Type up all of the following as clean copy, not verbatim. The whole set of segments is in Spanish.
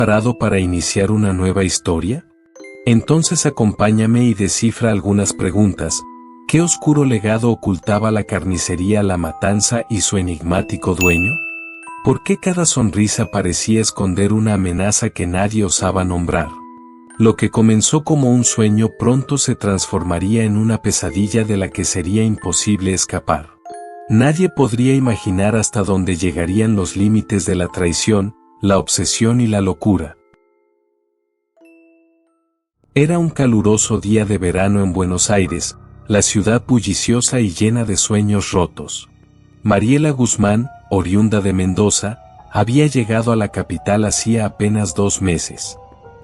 ¿Preparado para iniciar una nueva historia? Entonces acompáñame y descifra algunas preguntas. ¿Qué oscuro legado ocultaba la carnicería La Matanza y su enigmático dueño? ¿Por qué cada sonrisa parecía esconder una amenaza que nadie osaba nombrar? Lo que comenzó como un sueño pronto se transformaría en una pesadilla de la que sería imposible escapar. Nadie podría imaginar hasta dónde llegarían los límites de la traición, la obsesión y la locura. Era un caluroso día de verano en Buenos Aires, la ciudad bulliciosa y llena de sueños rotos. Mariela Guzmán, oriunda de Mendoza, había llegado a la capital hacía apenas 2 meses.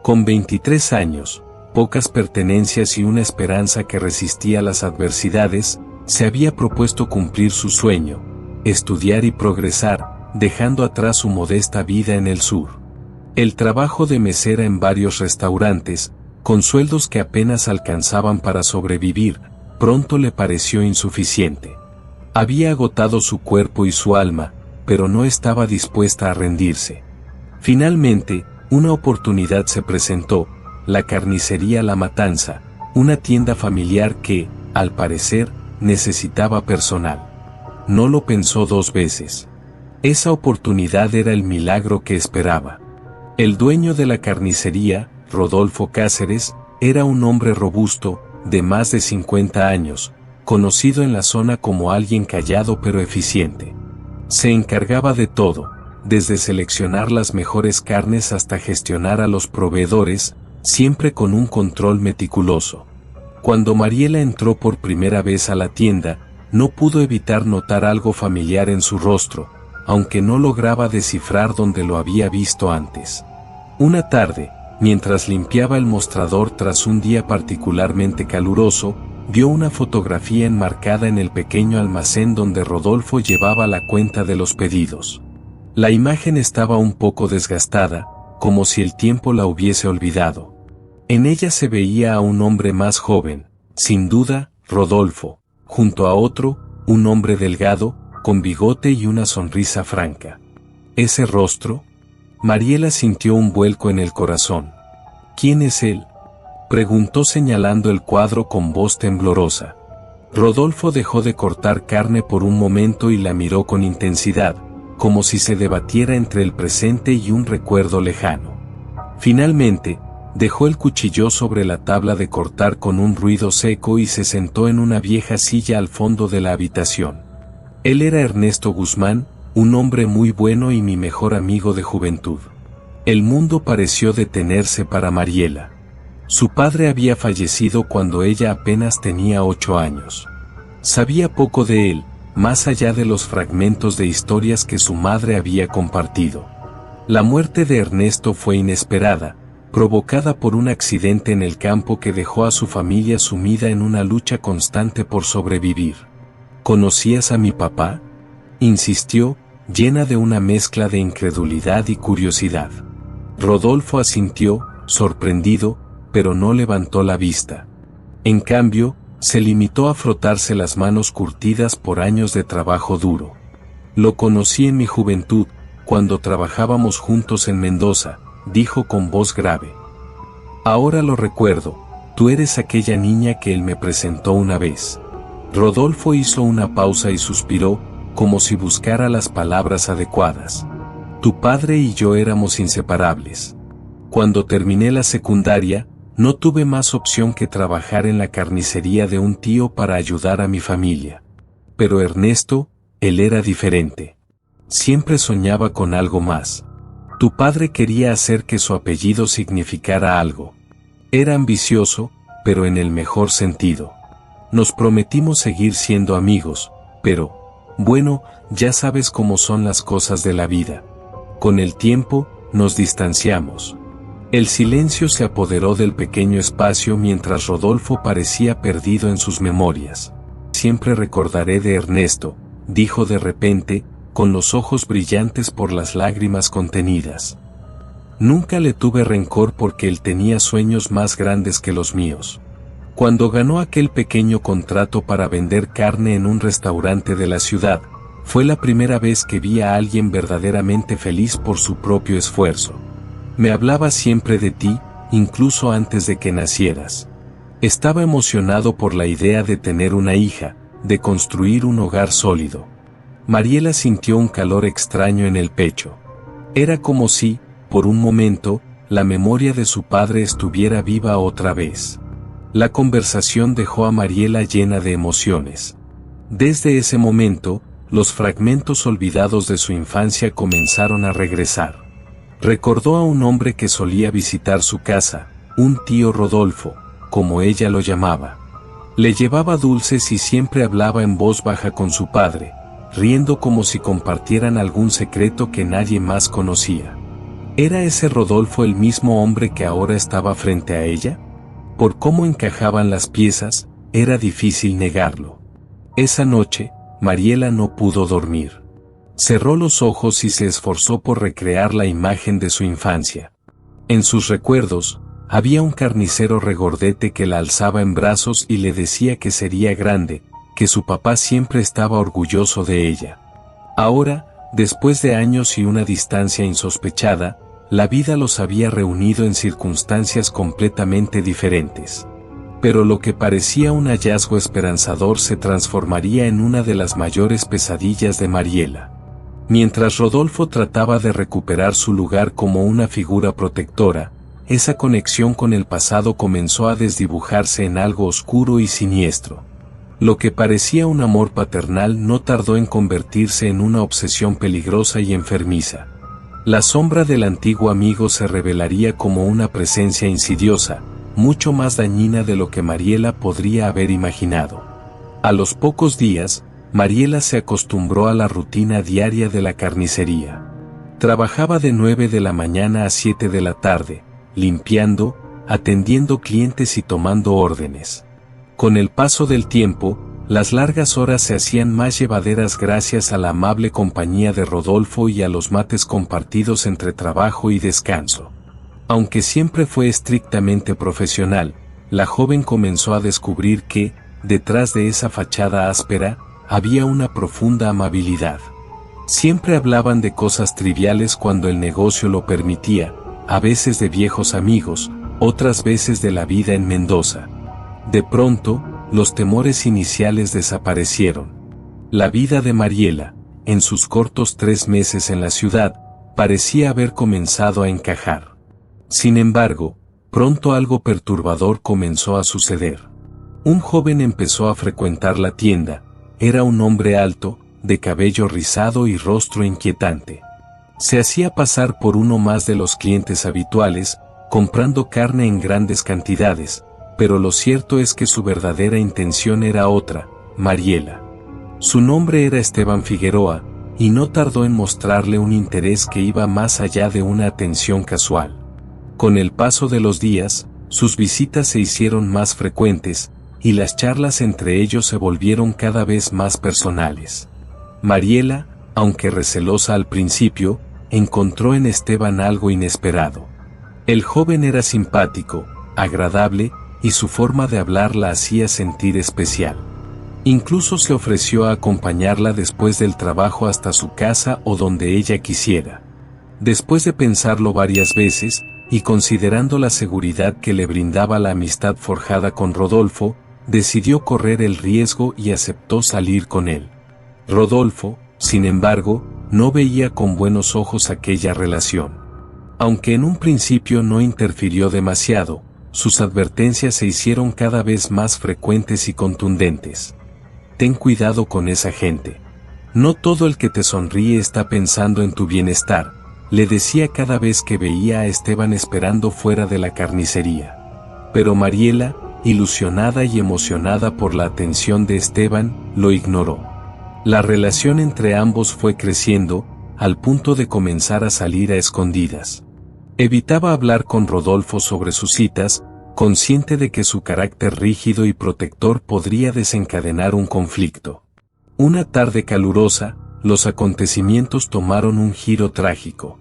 Con 23 años, pocas pertenencias y una esperanza que resistía las adversidades, se había propuesto cumplir su sueño, estudiar y progresar, dejando atrás su modesta vida en el sur. El trabajo de mesera en varios restaurantes, con sueldos que apenas alcanzaban para sobrevivir, pronto le pareció insuficiente. Había agotado su cuerpo y su alma, pero no estaba dispuesta a rendirse. Finalmente, una oportunidad se presentó, la carnicería La Matanza, una tienda familiar que, al parecer, necesitaba personal. No lo pensó 2 veces. Esa oportunidad era el milagro que esperaba. El dueño de la carnicería, Rodolfo Cáceres, era un hombre robusto, de más de 50 años, conocido en la zona como alguien callado pero eficiente. Se encargaba de todo, desde seleccionar las mejores carnes hasta gestionar a los proveedores, siempre con un control meticuloso. Cuando Mariela entró por primera vez a la tienda, no pudo evitar notar algo familiar en su rostro, aunque no lograba descifrar dónde lo había visto antes. Una tarde, mientras limpiaba el mostrador tras un día particularmente caluroso, vio una fotografía enmarcada en el pequeño almacén donde Rodolfo llevaba la cuenta de los pedidos. La imagen estaba un poco desgastada, como si el tiempo la hubiese olvidado. En ella se veía a un hombre más joven, sin duda, Rodolfo, junto a otro, un hombre delgado, con bigote y una sonrisa franca. ¿Ese rostro? Mariela sintió un vuelco en el corazón. ¿Quién es él?, preguntó señalando el cuadro con voz temblorosa. Rodolfo dejó de cortar carne por un momento y la miró con intensidad, como si se debatiera entre el presente y un recuerdo lejano. Finalmente, dejó el cuchillo sobre la tabla de cortar con un ruido seco y se sentó en una vieja silla al fondo de la habitación. Él era Ernesto Guzmán, un hombre muy bueno y mi mejor amigo de juventud. El mundo pareció detenerse para Mariela. Su padre había fallecido cuando ella apenas tenía 8 años. Sabía poco de él, más allá de los fragmentos de historias que su madre había compartido. La muerte de Ernesto fue inesperada, provocada por un accidente en el campo que dejó a su familia sumida en una lucha constante por sobrevivir. ¿Conocías a mi papá?, insistió, llena de una mezcla de incredulidad y curiosidad. Rodolfo asintió, sorprendido, pero no levantó la vista. En cambio, se limitó a frotarse las manos curtidas por años de trabajo duro. Lo conocí en mi juventud, cuando trabajábamos juntos en Mendoza, dijo con voz grave. Ahora lo recuerdo, tú eres aquella niña que él me presentó una vez. Rodolfo hizo una pausa y suspiró, como si buscara las palabras adecuadas. Tu padre y yo éramos inseparables. Cuando terminé la secundaria, no tuve más opción que trabajar en la carnicería de un tío para ayudar a mi familia. Pero Ernesto, él era diferente. Siempre soñaba con algo más. Tu padre quería hacer que su apellido significara algo. Era ambicioso, pero en el mejor sentido. Nos prometimos seguir siendo amigos, pero, bueno, ya sabes cómo son las cosas de la vida. Con el tiempo, nos distanciamos. El silencio se apoderó del pequeño espacio mientras Rodolfo parecía perdido en sus memorias. Siempre recordaré de Ernesto, dijo de repente, con los ojos brillantes por las lágrimas contenidas. Nunca le tuve rencor porque él tenía sueños más grandes que los míos. Cuando ganó aquel pequeño contrato para vender carne en un restaurante de la ciudad, fue la primera vez que vi a alguien verdaderamente feliz por su propio esfuerzo. Me hablaba siempre de ti, incluso antes de que nacieras. Estaba emocionado por la idea de tener una hija, de construir un hogar sólido. Mariela sintió un calor extraño en el pecho. Era como si, por un momento, la memoria de su padre estuviera viva otra vez. La conversación dejó a Mariela llena de emociones. Desde ese momento, los fragmentos olvidados de su infancia comenzaron a regresar. Recordó a un hombre que solía visitar su casa, un tío Rodolfo, como ella lo llamaba. Le llevaba dulces y siempre hablaba en voz baja con su padre, riendo como si compartieran algún secreto que nadie más conocía. ¿Era ese Rodolfo el mismo hombre que ahora estaba frente a ella? Por cómo encajaban las piezas, era difícil negarlo. Esa noche, Mariela no pudo dormir. Cerró los ojos y se esforzó por recrear la imagen de su infancia. En sus recuerdos, había un carnicero regordete que la alzaba en brazos y le decía que sería grande, que su papá siempre estaba orgulloso de ella. Ahora, después de años y una distancia insospechada, la vida los había reunido en circunstancias completamente diferentes. Pero lo que parecía un hallazgo esperanzador se transformaría en una de las mayores pesadillas de Mariela. Mientras Rodolfo trataba de recuperar su lugar como una figura protectora, esa conexión con el pasado comenzó a desdibujarse en algo oscuro y siniestro. Lo que parecía un amor paternal no tardó en convertirse en una obsesión peligrosa y enfermiza. La sombra del antiguo amigo se revelaría como una presencia insidiosa, mucho más dañina de lo que Mariela podría haber imaginado. A los pocos días, Mariela se acostumbró a la rutina diaria de la carnicería. Trabajaba de 9 de la mañana a 7 de la tarde, limpiando, atendiendo clientes y tomando órdenes. Con el paso del tiempo, las largas horas se hacían más llevaderas gracias a la amable compañía de Rodolfo y a los mates compartidos entre trabajo y descanso. Aunque siempre fue estrictamente profesional, la joven comenzó a descubrir que, detrás de esa fachada áspera, había una profunda amabilidad. Siempre hablaban de cosas triviales cuando el negocio lo permitía, a veces de viejos amigos, otras veces de la vida en Mendoza. De pronto, los temores iniciales desaparecieron. La vida de Mariela, en sus cortos 3 meses en la ciudad, parecía haber comenzado a encajar. Sin embargo, pronto algo perturbador comenzó a suceder. Un joven empezó a frecuentar la tienda. Era un hombre alto, de cabello rizado y rostro inquietante. Se hacía pasar por uno más de los clientes habituales, comprando carne en grandes cantidades, pero lo cierto es que su verdadera intención era otra, Mariela. Su nombre era Esteban Figueroa, y no tardó en mostrarle un interés que iba más allá de una atención casual. Con el paso de los días, sus visitas se hicieron más frecuentes, y las charlas entre ellos se volvieron cada vez más personales. Mariela, aunque recelosa al principio, encontró en Esteban algo inesperado. El joven era simpático, agradable, y su forma de hablar la hacía sentir especial. Incluso se ofreció a acompañarla después del trabajo hasta su casa o donde ella quisiera. Después de pensarlo varias veces, y considerando la seguridad que le brindaba la amistad forjada con Rodolfo, decidió correr el riesgo y aceptó salir con él. Rodolfo, sin embargo, no veía con buenos ojos aquella relación. Aunque en un principio no interfirió demasiado, sus advertencias se hicieron cada vez más frecuentes y contundentes. Ten cuidado con esa gente. No todo el que te sonríe está pensando en tu bienestar, le decía cada vez que veía a Esteban esperando fuera de la carnicería. Pero Mariela, ilusionada y emocionada por la atención de Esteban, lo ignoró. La relación entre ambos fue creciendo, al punto de comenzar a salir a escondidas. Evitaba hablar con Rodolfo sobre sus citas, consciente de que su carácter rígido y protector podría desencadenar un conflicto. Una tarde calurosa, los acontecimientos tomaron un giro trágico.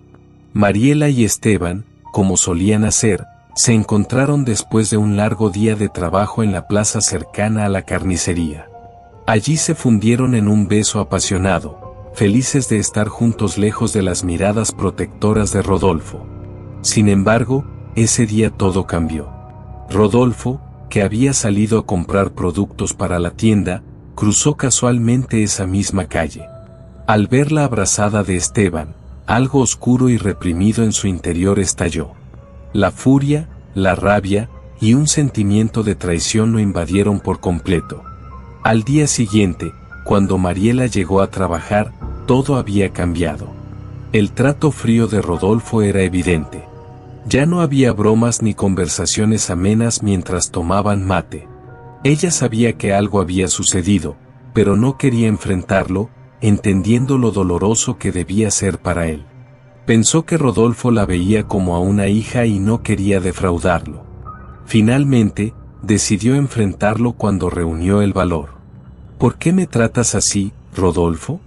Mariela y Esteban, como solían hacer, se encontraron después de un largo día de trabajo en la plaza cercana a la carnicería. Allí se fundieron en un beso apasionado, felices de estar juntos lejos de las miradas protectoras de Rodolfo. Sin embargo, ese día todo cambió. Rodolfo, que había salido a comprar productos para la tienda, cruzó casualmente esa misma calle. Al verla abrazada de Esteban, algo oscuro y reprimido en su interior estalló. La furia, la rabia y un sentimiento de traición lo invadieron por completo. Al día siguiente, cuando Mariela llegó a trabajar, todo había cambiado. El trato frío de Rodolfo era evidente. Ya no había bromas ni conversaciones amenas mientras tomaban mate. Ella sabía que algo había sucedido, pero no quería enfrentarlo, entendiendo lo doloroso que debía ser para él. Pensó que Rodolfo la veía como a una hija y no quería defraudarlo. Finalmente, decidió enfrentarlo cuando reunió el valor. ¿Por qué me tratas así, Rodolfo?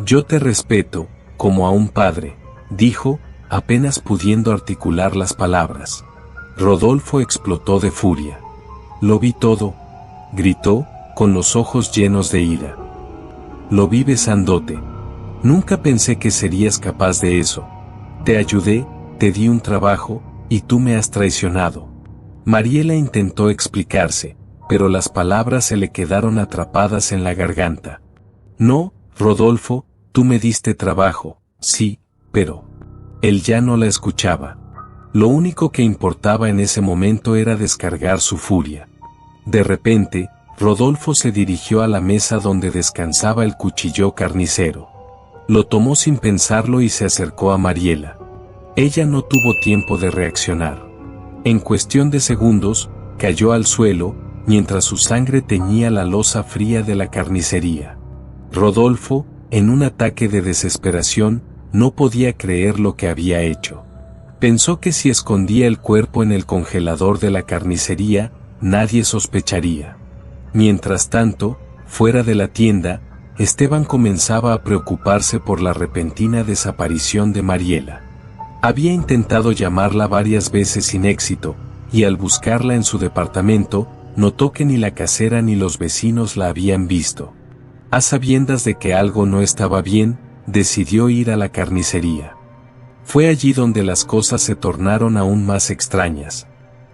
Yo te respeto, como a un padre, dijo, apenas pudiendo articular las palabras. Rodolfo explotó de furia. Lo vi todo, gritó, con los ojos llenos de ira. Lo vi besándote. Nunca pensé que serías capaz de eso. Te ayudé, te di un trabajo, y tú me has traicionado. Mariela intentó explicarse, pero las palabras se le quedaron atrapadas en la garganta. No, Rodolfo, tú me diste trabajo, sí, pero... Él ya no la escuchaba. Lo único que importaba en ese momento era descargar su furia. De repente, Rodolfo se dirigió a la mesa donde descansaba el cuchillo carnicero. Lo tomó sin pensarlo y se acercó a Mariela. Ella no tuvo tiempo de reaccionar. En cuestión de segundos, cayó al suelo, mientras su sangre teñía la losa fría de la carnicería. Rodolfo, en un ataque de desesperación, no podía creer lo que había hecho. Pensó que si escondía el cuerpo en el congelador de la carnicería, nadie sospecharía. Mientras tanto, fuera de la tienda, Esteban comenzaba a preocuparse por la repentina desaparición de Mariela. Había intentado llamarla varias veces sin éxito, y al buscarla en su departamento, notó que ni la casera ni los vecinos la habían visto. A sabiendas de que algo no estaba bien, decidió ir a la carnicería. Fue allí donde las cosas se tornaron aún más extrañas.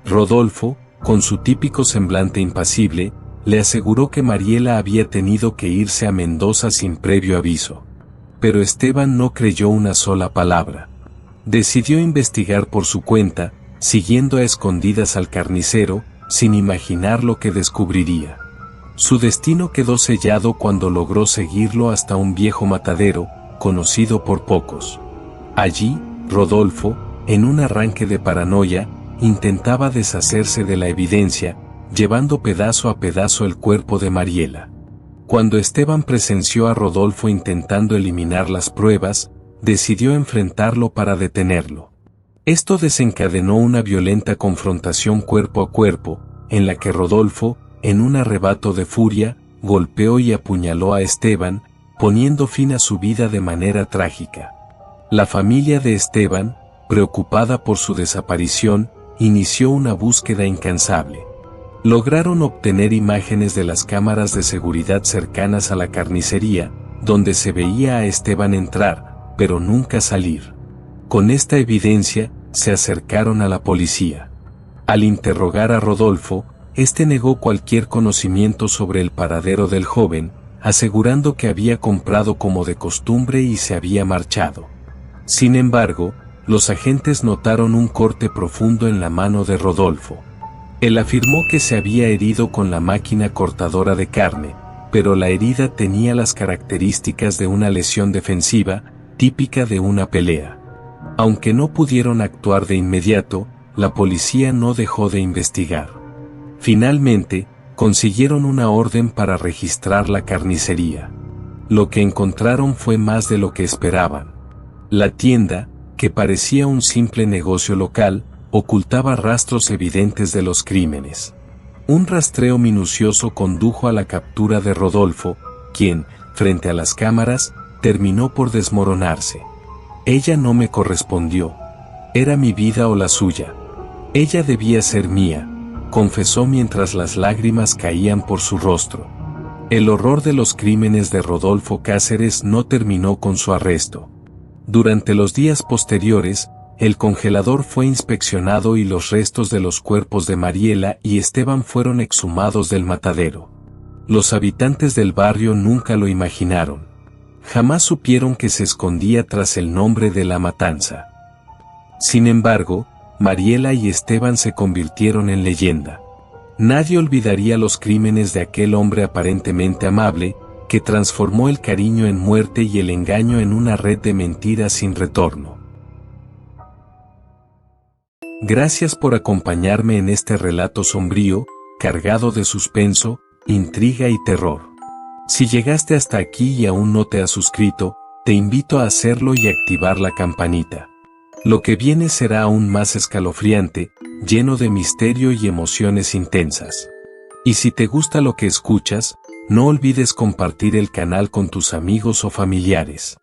Rodolfo, con su típico semblante impasible, le aseguró que Mariela había tenido que irse a Mendoza sin previo aviso. Pero Esteban no creyó una sola palabra. Decidió investigar por su cuenta, siguiendo a escondidas al carnicero, sin imaginar lo que descubriría. Su destino quedó sellado cuando logró seguirlo hasta un viejo matadero, conocido por pocos. Allí, Rodolfo, en un arranque de paranoia, intentaba deshacerse de la evidencia, llevando pedazo a pedazo el cuerpo de Mariela. Cuando Esteban presenció a Rodolfo intentando eliminar las pruebas, decidió enfrentarlo para detenerlo. Esto desencadenó una violenta confrontación cuerpo a cuerpo, en la que Rodolfo, en un arrebato de furia, golpeó y apuñaló a Esteban, poniendo fin a su vida de manera trágica. La familia de Esteban, preocupada por su desaparición, inició una búsqueda incansable. Lograron obtener imágenes de las cámaras de seguridad cercanas a la carnicería, donde se veía a Esteban entrar, pero nunca salir. Con esta evidencia, se acercaron a la policía. Al interrogar a Rodolfo, este negó cualquier conocimiento sobre el paradero del joven, asegurando que había comprado como de costumbre y se había marchado. Sin embargo, los agentes notaron un corte profundo en la mano de Rodolfo. Él afirmó que se había herido con la máquina cortadora de carne, pero la herida tenía las características de una lesión defensiva, típica de una pelea. Aunque no pudieron actuar de inmediato, la policía no dejó de investigar. Finalmente, consiguieron una orden para registrar la carnicería. Lo que encontraron fue más de lo que esperaban. La tienda, que parecía un simple negocio local, ocultaba rastros evidentes de los crímenes. Un rastreo minucioso condujo a la captura de Rodolfo, quien, frente a las cámaras, terminó por desmoronarse. Ella no me correspondió. Era mi vida o la suya. Ella debía ser mía, confesó mientras las lágrimas caían por su rostro. El horror de los crímenes de Rodolfo Cáceres no terminó con su arresto. Durante los días posteriores, El congelador fue inspeccionado y los restos de los cuerpos de Mariela y Esteban fueron exhumados del matadero. Los habitantes del barrio nunca lo imaginaron. Jamás supieron que se escondía tras el nombre de La Matanza. Sin embargo, Mariela y Esteban se convirtieron en leyenda. Nadie olvidaría los crímenes de aquel hombre aparentemente amable, que transformó el cariño en muerte y el engaño en una red de mentiras sin retorno. Gracias por acompañarme en este relato sombrío, cargado de suspenso, intriga y terror. Si llegaste hasta aquí y aún no te has suscrito, te invito a hacerlo y activar la campanita. Lo que viene será aún más escalofriante, lleno de misterio y emociones intensas. Y si te gusta lo que escuchas, no olvides compartir el canal con tus amigos o familiares.